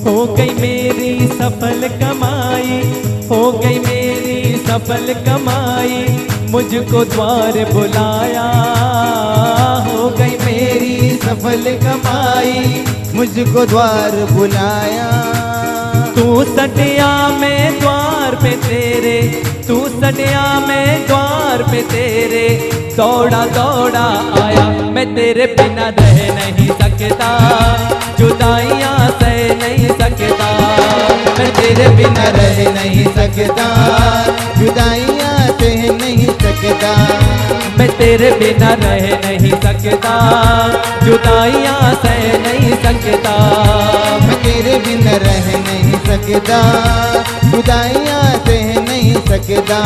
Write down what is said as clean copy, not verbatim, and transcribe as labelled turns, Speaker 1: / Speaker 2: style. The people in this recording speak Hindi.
Speaker 1: हो गई मेरी सफल कमाई, हो गई मेरी सफल कमाई, मुझको द्वार बुलाया। हो गई मेरी
Speaker 2: सफल कमाई, मुझको द्वार बुलाया।
Speaker 1: तू सटिया में द्वार पे तेरे, तू सटिया में द्वार पे तेरे, दौड़ा दौड़ा आया। मैं तेरे बिना रह नहीं सकता, जुदाइयां सह नहीं सकता।
Speaker 2: मैं तेरे बिना रह नहीं सकता, जुदाइयां सह नहीं सकता।
Speaker 1: मैं तेरे बिना रह नहीं सकता, जुदाइयां सह नहीं सकता।
Speaker 2: मैं तेरे बिना रह नहीं सकता, जुदाइयां सह नहीं सकता।